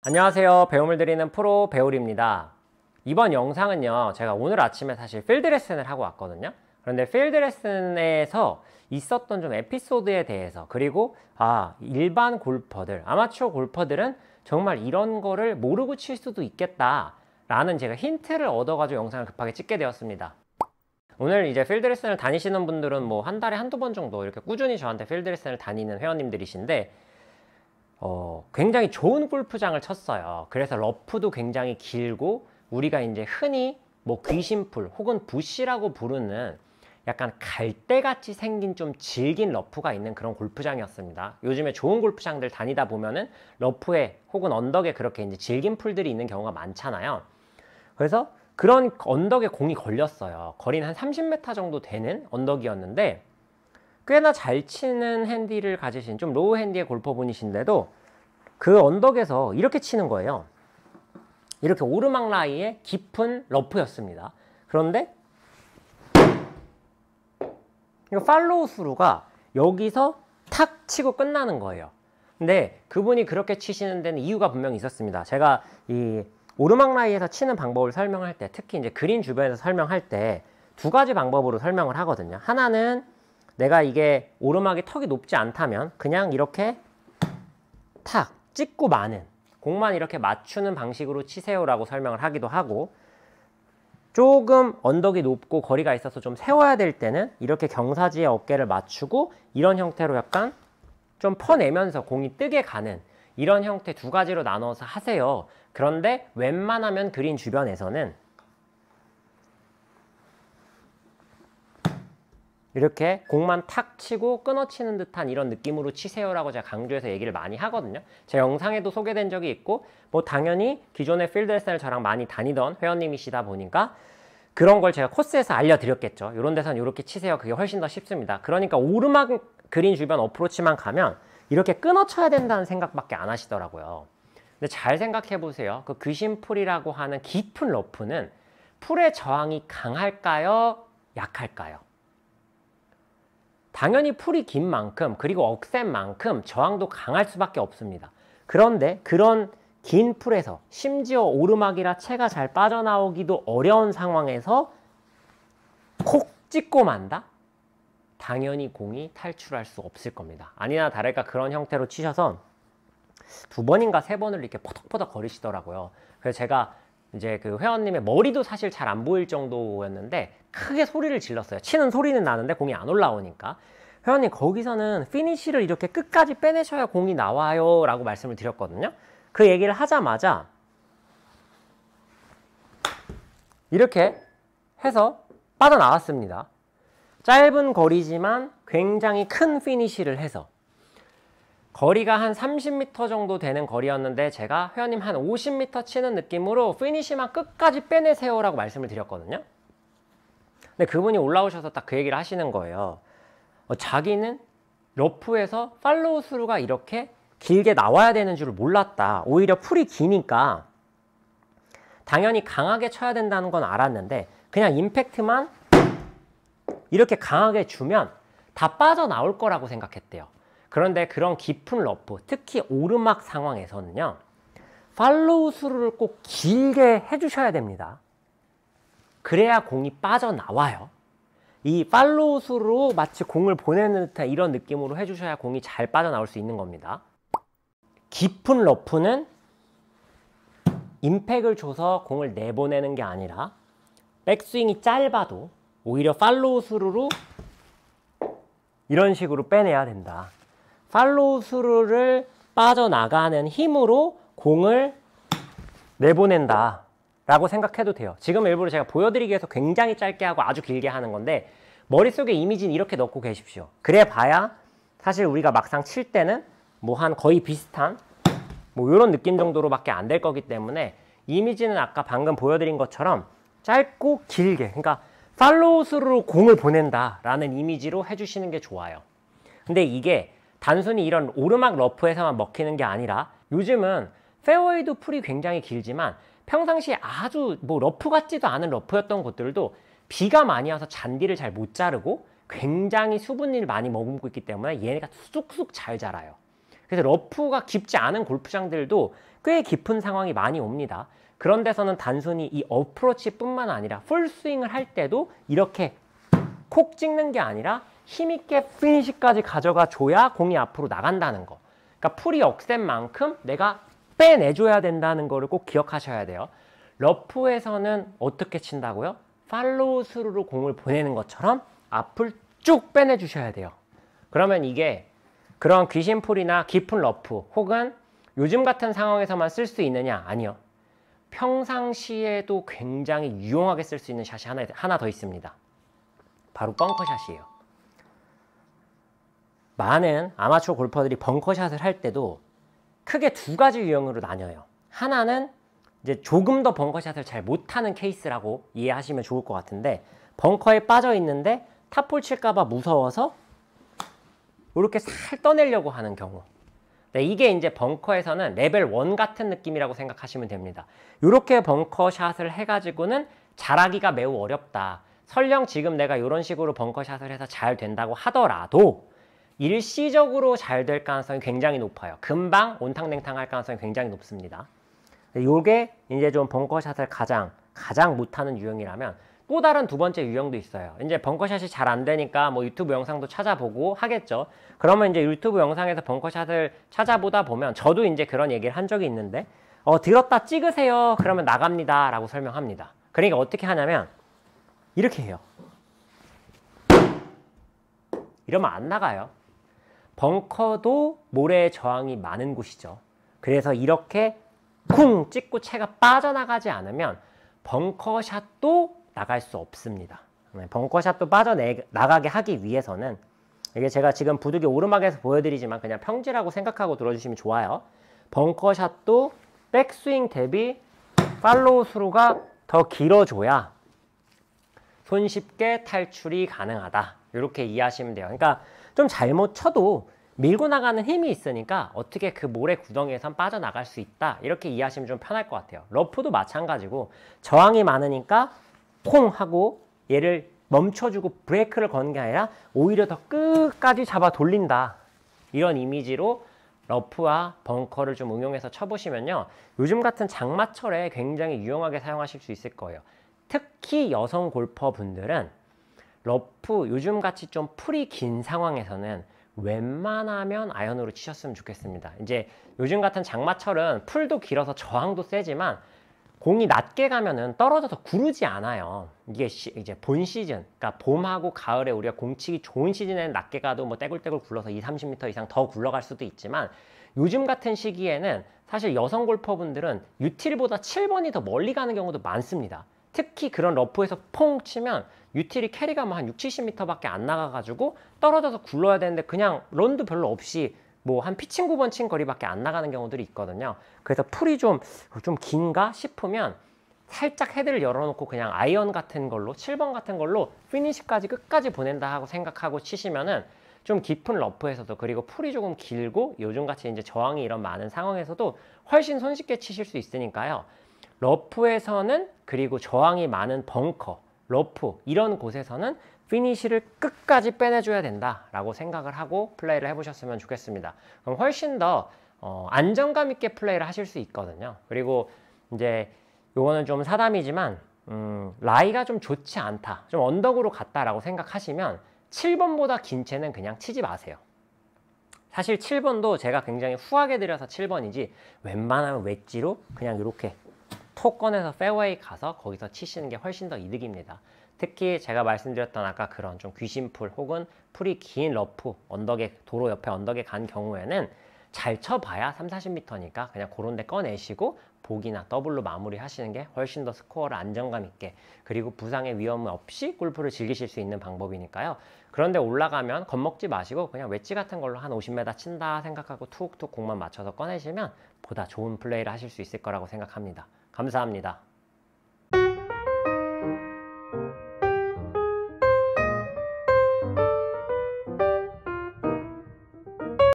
안녕하세요. 배움을 드리는 프로 배울입니다. 이번 영상은요, 제가 오늘 아침에 사실 필드 레슨을 하고 왔거든요. 그런데 필드 레슨에서 있었던 좀 에피소드에 대해서, 그리고 일반 골퍼들, 아마추어 골퍼들은 정말 이런 거를 모르고 칠 수도 있겠다 라는 제가 힌트를 얻어가지고 영상을 급하게 찍게 되었습니다. 오늘 이제 필드 레슨을 다니시는 분들은 뭐 한 달에 한두 번 정도 이렇게 꾸준히 저한테 필드 레슨을 다니는 회원님들이신데, 굉장히 좋은 골프장을 쳤어요. 그래서 러프도 굉장히 길고, 우리가 이제 흔히 뭐 귀신풀 혹은 부시라고 부르는 약간 갈대같이 생긴 좀 질긴 러프가 있는 그런 골프장이었습니다. 요즘에 좋은 골프장들 다니다 보면은 러프에 혹은 언덕에 그렇게 이제 질긴 풀들이 있는 경우가 많잖아요. 그래서 그런 언덕에 공이 걸렸어요. 거리는 한 30m 정도 되는 언덕이었는데, 꽤나 잘 치는 핸디를 가지신 좀 로우 핸디의 골퍼분이신데도 그 언덕에서 이렇게 치는 거예요. 이렇게 오르막 라이의 깊은 러프였습니다. 그런데 이거 팔로우 스루가 여기서 탁 치고 끝나는 거예요. 근데 그분이 그렇게 치시는 데는 이유가 분명히 있었습니다. 제가 이 오르막 라이에서 치는 방법을 설명할 때, 특히 이제 그린 주변에서 설명할 때 두 가지 방법으로 설명을 하거든요. 하나는 내가 이게 오르막이 턱이 높지 않다면 그냥 이렇게 탁 찍고 마는, 공만 이렇게 맞추는 방식으로 치세요라고 설명을 하기도 하고, 조금 언덕이 높고 거리가 있어서 좀 세워야 될 때는 이렇게 경사지에 어깨를 맞추고 이런 형태로 약간 좀 퍼내면서 공이 뜨게 가는, 이런 형태 두 가지로 나눠서 하세요. 그런데 웬만하면 그린 주변에서는 이렇게 공만 탁 치고 끊어치는 듯한 이런 느낌으로 치세요라고 제가 강조해서 얘기를 많이 하거든요. 제 영상에도 소개된 적이 있고, 뭐 당연히 기존에 필드 레슨을 저랑 많이 다니던 회원님이시다 보니까 그런 걸 제가 코스에서 알려드렸겠죠. 이런 데서는 이렇게 치세요. 그게 훨씬 더 쉽습니다. 그러니까 오르막 그린 주변 어프로치만 가면 이렇게 끊어쳐야 된다는 생각밖에 안 하시더라고요. 근데 잘 생각해 보세요. 그 귀신풀이라고 하는 깊은 러프는 풀의 저항이 강할까요? 약할까요? 당연히 풀이 긴 만큼, 그리고 억센 만큼 저항도 강할 수밖에 없습니다. 그런데 그런 긴 풀에서, 심지어 오르막이라 채가 잘 빠져나오기도 어려운 상황에서 콕 찍고 만다? 당연히 공이 탈출할 수 없을 겁니다. 아니나 다를까 그런 형태로 치셔서 두 번인가 세 번을 이렇게 포덕포덕 거리시더라고요. 그래서 제가 이제 그 회원님의 머리도 사실 잘 안 보일 정도였는데 크게 소리를 질렀어요. 치는 소리는 나는데 공이 안 올라오니까. 회원님, 거기서는 피니쉬를 이렇게 끝까지 빼내셔야 공이 나와요 라고 말씀을 드렸거든요. 그 얘기를 하자마자 이렇게 해서 빠져나왔습니다. 짧은 거리지만 굉장히 큰 피니쉬를 해서, 거리가 한 30m 정도 되는 거리였는데 제가 회원님 한 50m 치는 느낌으로 피니쉬만 끝까지 빼내세요 라고 말씀을 드렸거든요. 근데 그분이 올라오셔서 딱 그 얘기를 하시는 거예요. 자기는 러프에서 팔로우 스루가 이렇게 길게 나와야 되는 줄을 몰랐다. 오히려 풀이 기니까 당연히 강하게 쳐야 된다는 건 알았는데 그냥 임팩트만 이렇게 강하게 주면 다 빠져나올 거라고 생각했대요. 그런데 그런 깊은 러프, 특히 오르막 상황에서는요, 팔로우 스루를 꼭 길게 해주셔야 됩니다. 그래야 공이 빠져나와요. 이 팔로우 스루로 마치 공을 보내는 듯한 이런 느낌으로 해주셔야 공이 잘 빠져나올 수 있는 겁니다. 깊은 러프는 임팩을 줘서 공을 내보내는 게 아니라 백스윙이 짧아도 오히려 팔로우 스루로 이런 식으로 빼내야 된다. 팔로우 스루를 빠져나가는 힘으로 공을 내보낸다 라고 생각해도 돼요. 지금 일부러 제가 보여드리기 위해서 굉장히 짧게 하고 아주 길게 하는 건데, 머릿속에 이미지는 이렇게 넣고 계십시오. 그래 봐야 사실 우리가 막상 칠 때는 뭐 한 거의 비슷한 뭐 이런 느낌 정도로밖에 안 될 거기 때문에, 이미지는 아까 방금 보여드린 것처럼 짧고 길게, 그러니까 팔로우 스루로 공을 보낸다 라는 이미지로 해주시는 게 좋아요. 근데 이게 단순히 이런 오르막 러프에서만 먹히는 게 아니라, 요즘은 페어웨이도 풀이 굉장히 길지만 평상시에 아주 뭐 러프 같지도 않은 러프였던 곳들도 비가 많이 와서 잔디를 잘 못 자르고 굉장히 수분을 많이 머금고 있기 때문에 얘네가 쑥쑥 잘 자라요. 그래서 러프가 깊지 않은 골프장들도 꽤 깊은 상황이 많이 옵니다. 그런 데서는 단순히 이 어프로치뿐만 아니라 풀스윙을 할 때도 이렇게 콕 찍는 게 아니라 힘있게 피니시까지 가져가 줘야 공이 앞으로 나간다는 거. 그러니까 풀이 억센 만큼 내가 빼내줘야 된다는 거를 꼭 기억하셔야 돼요. 러프에서는 어떻게 친다고요? 팔로우 스루로 공을 보내는 것처럼 앞을 쭉 빼내주셔야 돼요. 그러면 이게 그런 귀신풀이나 깊은 러프 혹은 요즘 같은 상황에서만 쓸 수 있느냐? 아니요. 평상시에도 굉장히 유용하게 쓸 수 있는 샷이 하나 더 있습니다. 바로 벙커샷이에요. 많은 아마추어 골퍼들이 벙커샷을 할 때도 크게 두 가지 유형으로 나뉘어요. 하나는 이제 조금 더 벙커샷을 잘 못하는 케이스라고 이해하시면 좋을 것 같은데, 벙커에 빠져 있는데 탑볼 칠까봐 무서워서 이렇게 살 떠내려고 하는 경우. 네, 이게 이제 벙커에서는 레벨 1 같은 느낌이라고 생각하시면 됩니다. 이렇게 벙커샷을 해가지고는 잘하기가 매우 어렵다. 설령 지금 내가 이런 식으로 벙커샷을 해서 잘 된다고 하더라도 일시적으로 잘 될 가능성이 굉장히 높아요. 금방 온탕냉탕 할 가능성이 굉장히 높습니다. 이게 이제 좀 벙커샷을 가장 못하는 유형이라면, 또 다른 두 번째 유형도 있어요. 이제 벙커샷이 잘 안 되니까 뭐 유튜브 영상도 찾아보고 하겠죠. 그러면 이제 유튜브 영상에서 벙커샷을 찾아보다 보면 저도 이제 그런 얘기를 한 적이 있는데, 들었다 찍으세요. 그러면 나갑니다. 라고 설명합니다. 그러니까 어떻게 하냐면 이렇게 해요. 이러면 안 나가요. 벙커도 모래의 저항이 많은 곳이죠. 그래서 이렇게 쿵 찍고 채가 빠져나가지 않으면 벙커샷도 나갈 수 없습니다. 벙커샷도 빠져나가게 하기 위해서는, 이게 제가 지금 부득이 오르막에서 보여드리지만 그냥 평지라고 생각하고 들어주시면 좋아요. 벙커샷도 백스윙 대비 팔로우 스루가 더 길어져야 손쉽게 탈출이 가능하다. 이렇게 이해하시면 돼요. 그러니까 좀 잘못 쳐도 밀고 나가는 힘이 있으니까 어떻게 그 모래 구덩이에선 빠져나갈 수 있다. 이렇게 이해하시면 좀 편할 것 같아요. 러프도 마찬가지고 저항이 많으니까 콩 하고 얘를 멈춰주고 브레이크를 거는 게 아니라 오히려 더 끝까지 잡아 돌린다. 이런 이미지로 러프와 벙커를 좀 응용해서 쳐보시면요. 요즘 같은 장마철에 굉장히 유용하게 사용하실 수 있을 거예요. 특히 여성 골퍼분들은 러프 요즘같이 좀 풀이 긴 상황에서는 웬만하면 아이언으로 치셨으면 좋겠습니다. 이제 요즘 같은 장마철은 풀도 길어서 저항도 세지만 공이 낮게 가면은 떨어져서 구르지 않아요. 이게 이제 본 시즌, 그러니까 봄하고 가을에 우리가 공치기 좋은 시즌에는 낮게 가도 뭐 떼굴떼굴 굴러서 20-30m 이상 더 굴러갈 수도 있지만, 요즘 같은 시기에는 사실 여성 골퍼분들은 유틸보다 7번이 더 멀리 가는 경우도 많습니다. 특히 그런 러프에서 퐁 치면 유틸이 캐리가 뭐 한 60-70m밖에 안 나가가지고 떨어져서 굴러야 되는데 그냥 런도 별로 없이 뭐 한 피칭 9번 친 거리밖에 안 나가는 경우들이 있거든요. 그래서 풀이 좀 긴가 싶으면 살짝 헤드를 열어놓고 그냥 아이언 같은 걸로 7번 같은 걸로 피니시까지 끝까지 보낸다 하고 생각하고 치시면은 좀 깊은 러프에서도, 그리고 풀이 조금 길고 요즘같이 이제 저항이 이런 많은 상황에서도 훨씬 손쉽게 치실 수 있으니까요. 러프에서는, 그리고 저항이 많은 벙커, 러프 이런 곳에서는 피니시를 끝까지 빼내줘야 된다라고 생각을 하고 플레이를 해보셨으면 좋겠습니다. 그럼 훨씬 더 안정감 있게 플레이를 하실 수 있거든요. 그리고 이제 요거는 좀 사담이지만 라이가 좀 좋지 않다, 좀 언덕으로 갔다라고 생각하시면 7번보다 긴 채는 그냥 치지 마세요. 사실 7번도 제가 굉장히 후하게 들여서 7번이지 웬만하면 웨지로 그냥 이렇게 톡 꺼내서 페어웨이 가서 거기서 치시는 게 훨씬 더 이득입니다. 특히 제가 말씀드렸던 아까 그런 좀 귀신풀 혹은 풀이 긴 러프, 언덕에, 도로 옆에 언덕에 간 경우에는 잘 쳐봐야 30-40m니까 그냥 그런 데 꺼내시고 보기나 더블로 마무리 하시는 게 훨씬 더 스코어를 안정감 있게, 그리고 부상의 위험 없이 골프를 즐기실 수 있는 방법이니까요. 그런데 올라가면 겁먹지 마시고 그냥 웨지 같은 걸로 한 50m 친다 생각하고 툭툭 공만 맞춰서 꺼내시면 보다 좋은 플레이를 하실 수 있을 거라고 생각합니다. 감사합니다.